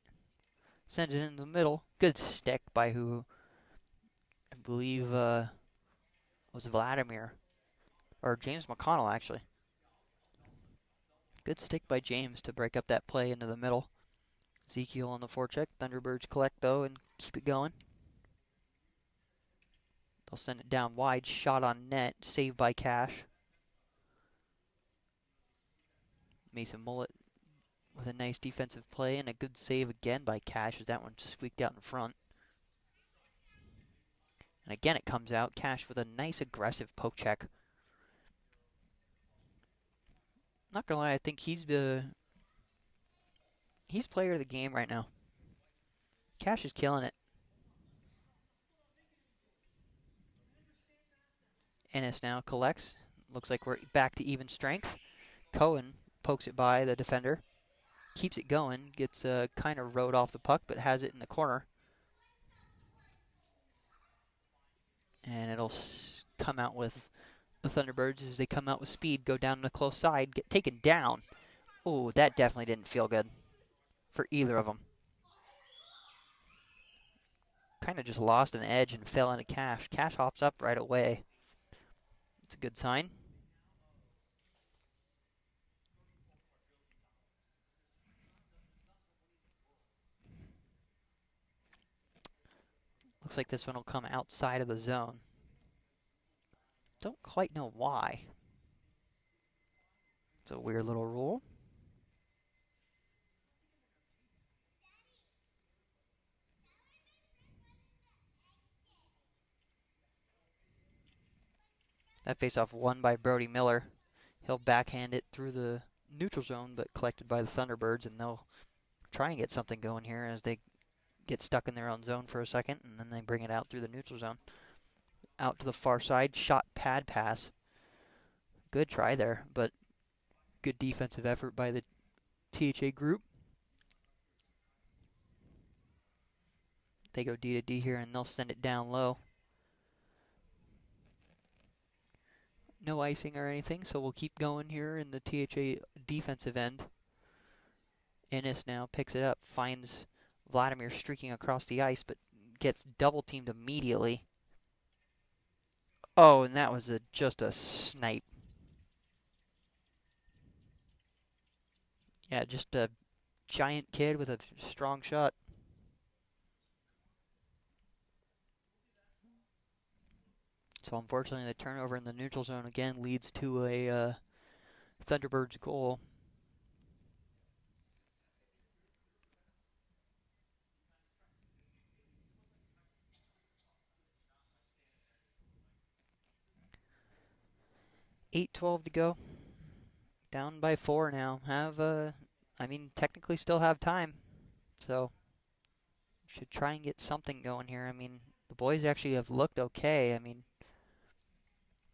Sends it into the middle. Good stick by who I believe was Vladimir. Or James McConnell, actually. Good stick by James to break up that play into the middle. Ezekiel on the forecheck. Thunderbirds collect, though, and keep it going. They'll send it down wide. Shot on net. Saved by Cash. Mason Mullet with a nice defensive play and a good save again by Cash as that one squeaked out in front. And again it comes out. Cash with a nice aggressive poke check. Not gonna lie, I think he's player of the game right now. Cash is killing it. Ennis now collects. Looks like we're back to even strength. Cohen pokes it by the defender. Keeps it going. Gets kind of rode off the puck, but has it in the corner. And it'll come out with the Thunderbirds as they come out with speed, go down the close side, get taken down. Oh, that definitely didn't feel good for either of them. Kind of just lost an edge and fell into Cash. Cash hops up right away. It's a good sign. Looks like this one will come outside of the zone. Don't quite know why. It's a weird little rule. That faceoff won by Brody Miller. He'll backhand it through the neutral zone, but collected by the Thunderbirds, and they'll try and get something going here as they get stuck in their own zone for a second, and then they bring it out through the neutral zone. out to the far side. Shot pad pass. Good try there, but good defensive effort by the THA group. They go D to D here, and they'll send it down low. No icing or anything, so we'll keep going here in the THA defensive end. Ennis now picks it up, finds Vladimir streaking across the ice, but gets double teamed immediately. Oh, and that was just a snipe. Yeah, just a giant kid with a strong shot. So unfortunately, the turnover in the neutral zone again leads to a Thunderbirds goal. .8:12 to go. Down by 4 now. Technically still have time. So, should try and get something going here. I mean, the boys actually have looked okay. I mean,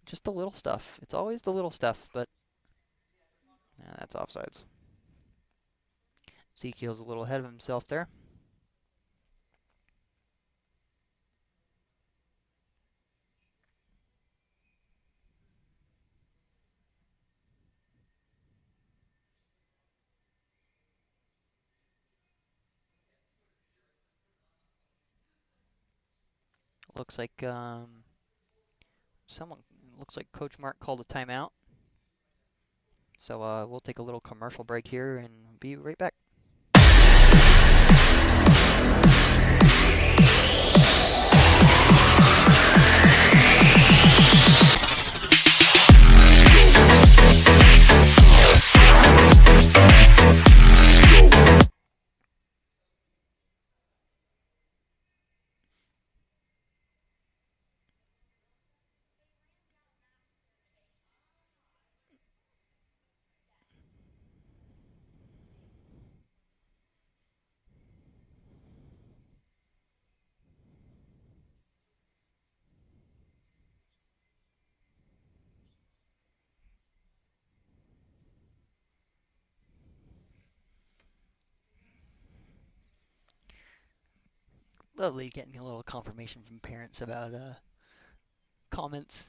just the little stuff. It's always the little stuff, but that's offsides. Ezekiel's a little ahead of himself there. Looks like looks like Coach Mark called a timeout. So we'll take a little commercial break here and be right back. Lovely getting a little confirmation from parents about comments.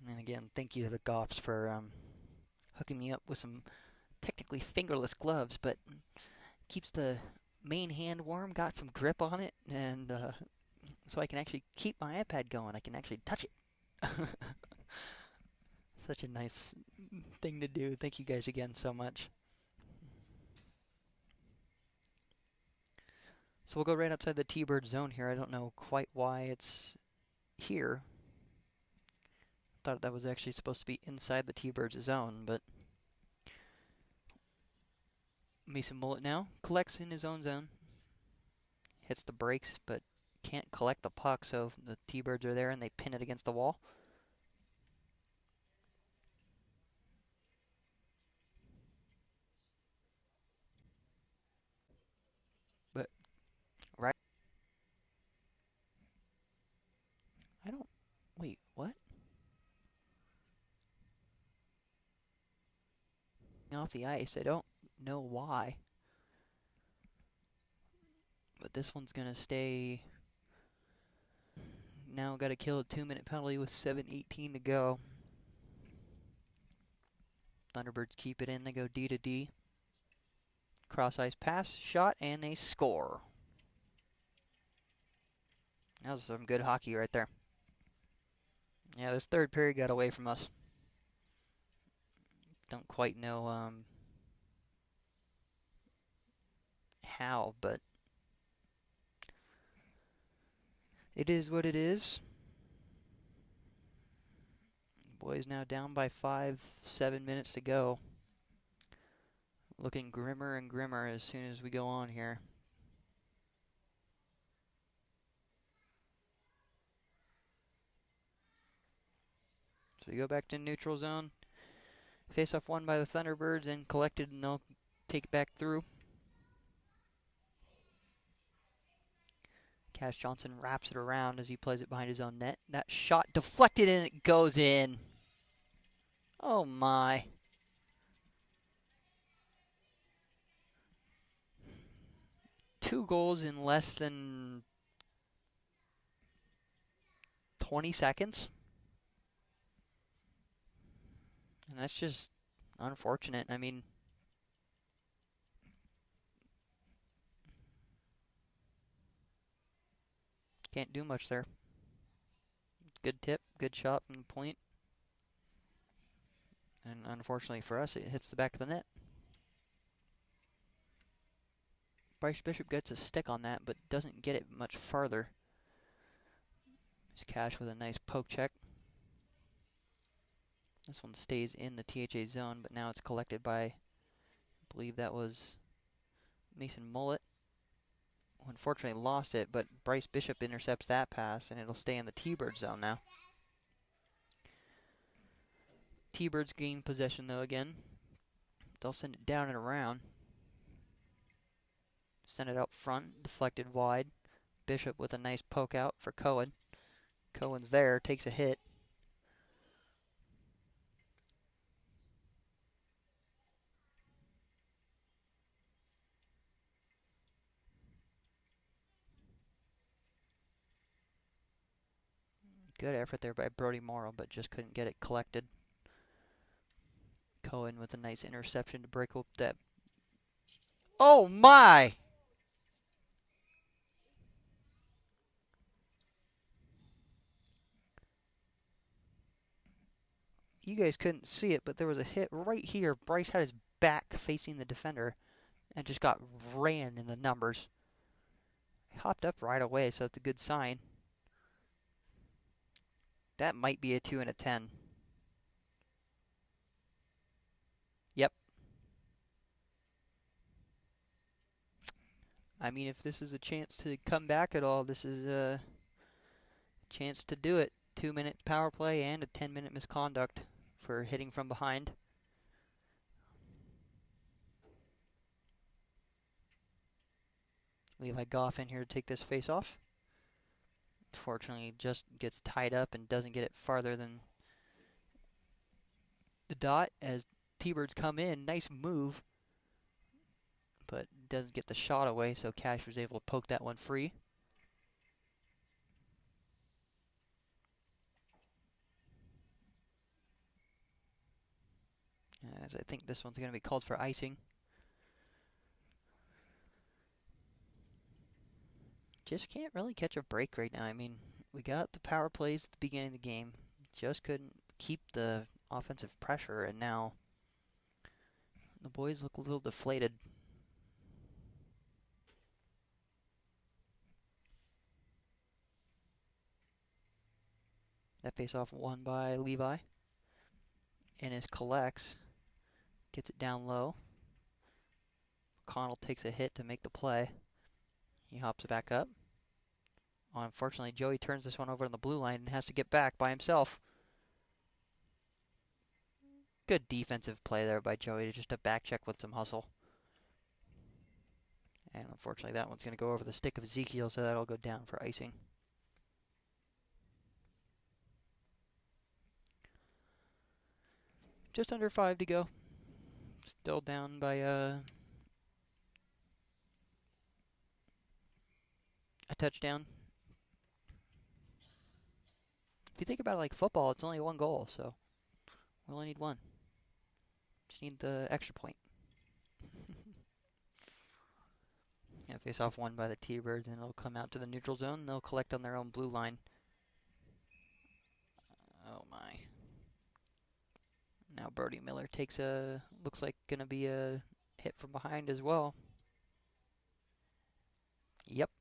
And again, thank you to the Goffs for hooking me up with some technically fingerless gloves, but keeps the main hand warm, got some grip on it, and so I can actually keep my iPad going. I can actually touch it. Such a nice thing to do. Thank you guys again so much. So we'll go right outside the T-Bird zone here. I don't know quite why it's here. Thought that was actually supposed to be inside the T-Birds zone, but Mason Mullet now collects in his own zone. Hits the brakes, but can't collect the puck, so the T-Birds are there and they pin it against the wall. But right, wait, what? Off the ice, I don't know why. But this one's gonna stay. Now got to kill a 2-minute penalty with 7:18 to go. Thunderbirds keep it in. They go D to D. Cross ice pass, shot, and they score. That was some good hockey right there. Yeah, this third period got away from us. Don't quite know how, but it is what it is. Boys now down by 5, 7 minutes to go. Looking grimmer and grimmer as soon as we go on here. So we go back to neutral zone. Face-off won by the Thunderbirds and collected, and they'll take it back through. Cash Johnson wraps it around as he plays it behind his own net. That shot deflected and it goes in. Oh my. Two goals in less than 20 seconds. And that's just unfortunate. I mean, can't do much there. Good tip, good shot from the point. And unfortunately for us, it hits the back of the net. Bryce Bishop gets a stick on that, but doesn't get it much farther. It's Cash with a nice poke check. This one stays in the THA zone, but now it's collected by, I believe that was Mason Mullet, who unfortunately lost it, but Bryce Bishop intercepts that pass, and it'll stay in the T-Bird zone now. T-Birds gain possession, though, again. They'll send it down and around. Send it out front, deflected wide. Bishop with a nice poke out for Cohen. Cohen's there, takes a hit. Good effort there by Brody Morrow, but just couldn't get it collected. Cohen with a nice interception to break up that. Oh my! You guys couldn't see it, but there was a hit right here. Bryce had his back facing the defender and just got ran in the numbers. He hopped up right away, so that's a good sign. That might be a 2 and a 10. Yep. I mean, if this is a chance to come back at all, this is a chance to do it. 2-minute power play and a 10-minute misconduct for hitting from behind. Levi Goff in here to take this face off. Unfortunately, just gets tied up and doesn't get it farther than the dot as T-Birds come in. Nice move, but doesn't get the shot away, so Cash was able to poke that one free. As I think this one's going to be called for icing. Just can't really catch a break right now. I mean, we got the power plays at the beginning of the game. Just couldn't keep the offensive pressure, and now the boys look a little deflated. That face-off won by Levi. Ennis collects, gets it down low. Connell takes a hit to make the play. He hops it back up. Unfortunately, Joey turns this one over on the blue line and has to get back by himself. Good defensive play there by Joey, just a back check with some hustle. And unfortunately, that one's going to go over the stick of Ezekiel, so that'll go down for icing. Just under 5 to go. Still down by a touchdown. If you think about it like football, it's only one goal, so we only need one. Just need the extra point. Yeah, face off won by the T-Birds, and they'll come out to the neutral zone. They'll collect on their own blue line. Oh my. Now Brody Miller takes a, looks like gonna be a hit from behind as well. Yep.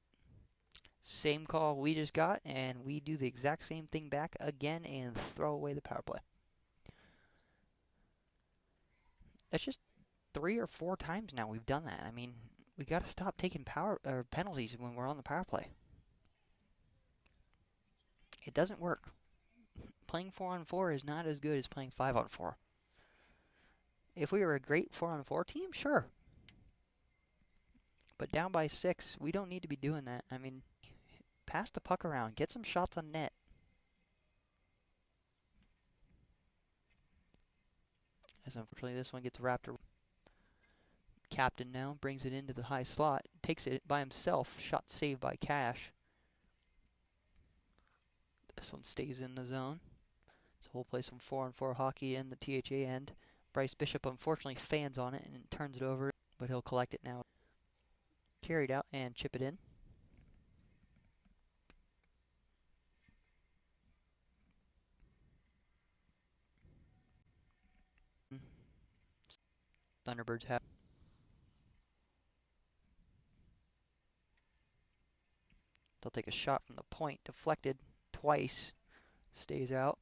Same call we just got, and we do the exact same thing back again and throw away the power play. That's just 3 or 4 times now we've done that. I mean, we got to stop taking penalties when we're on the power play. It doesn't work. Playing 4-on-4 is not as good as playing 5-on-4. If we were a great 4-on-4 team, sure. But down by 6, we don't need to be doing that. I mean, Pass the puck around. Get some shots on net. As unfortunately this one gets wrapped around. Captain now brings it into the high slot. Takes it by himself. Shot saved by Cash. This one stays in the zone. So we'll play some 4-on-4 hockey in the THA end. Bryce Bishop unfortunately fans on it and turns it over, but he'll collect it now. Carried out and chip it in. Thunderbirds have. They'll take a shot from the point, deflected twice, stays out.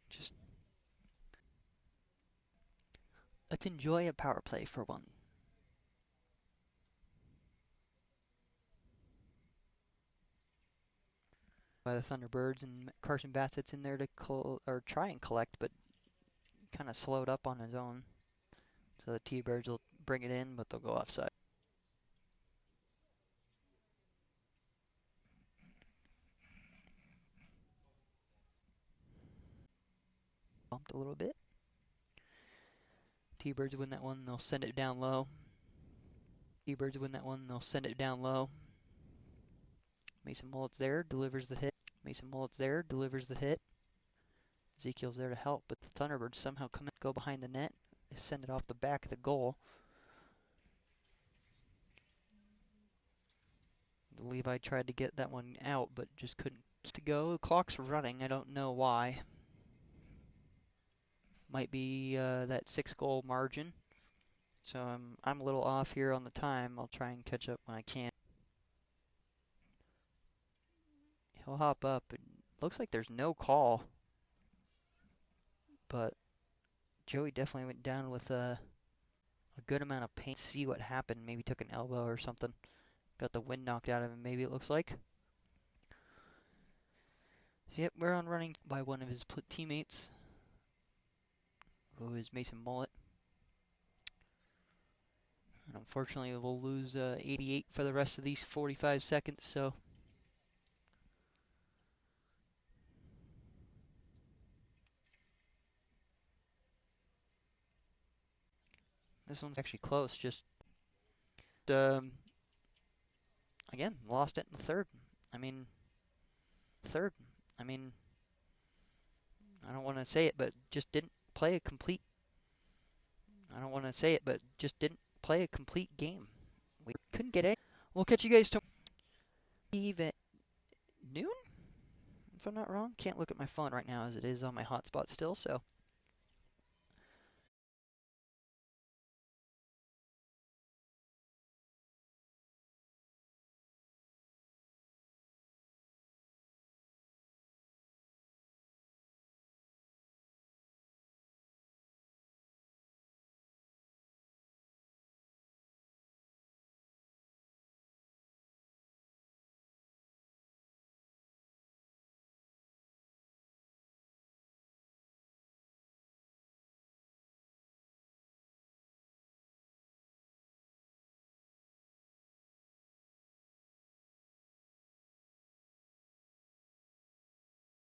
Just let's enjoy a power play for one. By the Thunderbirds, and Carson Bassett's in there to try and collect, but kind of slowed up on his own. So the T-Birds will bring it in, but they'll go offside. Bumped a little bit. T-Birds win that one, they'll send it down low. T-Birds win that one, they'll send it down low. Mason Mullet's there, delivers the hit. Mason Mullet's there, delivers the hit. Ezekiel's there to help, but the Thunderbirds somehow come in, go behind the net. They send it off the back of the goal. Levi tried to get that one out, but just couldn't. To go, the clock's running. I don't know why. Might be that 6-goal margin. So I'm a little off here on the time. I'll try and catch up when I can. He'll hop up. It looks like there's no call, but Joey definitely went down with a good amount of pain. See what happened. Maybe took an elbow or something. Got the wind knocked out of him, maybe it looks like. Yep, we're on running by one of his teammates, who is Mason Mullet. And unfortunately, we'll lose 88 for the rest of these 45 seconds, so. This one's actually close, just again, lost it in the third. I don't want to say it, but just didn't play a complete. I don't want to say it, but just didn't play a complete game. We couldn't get it. We'll catch you guys tomorrow. Eve at noon, if I'm not wrong. Can't look at my phone right now as it is on my hotspot still, so.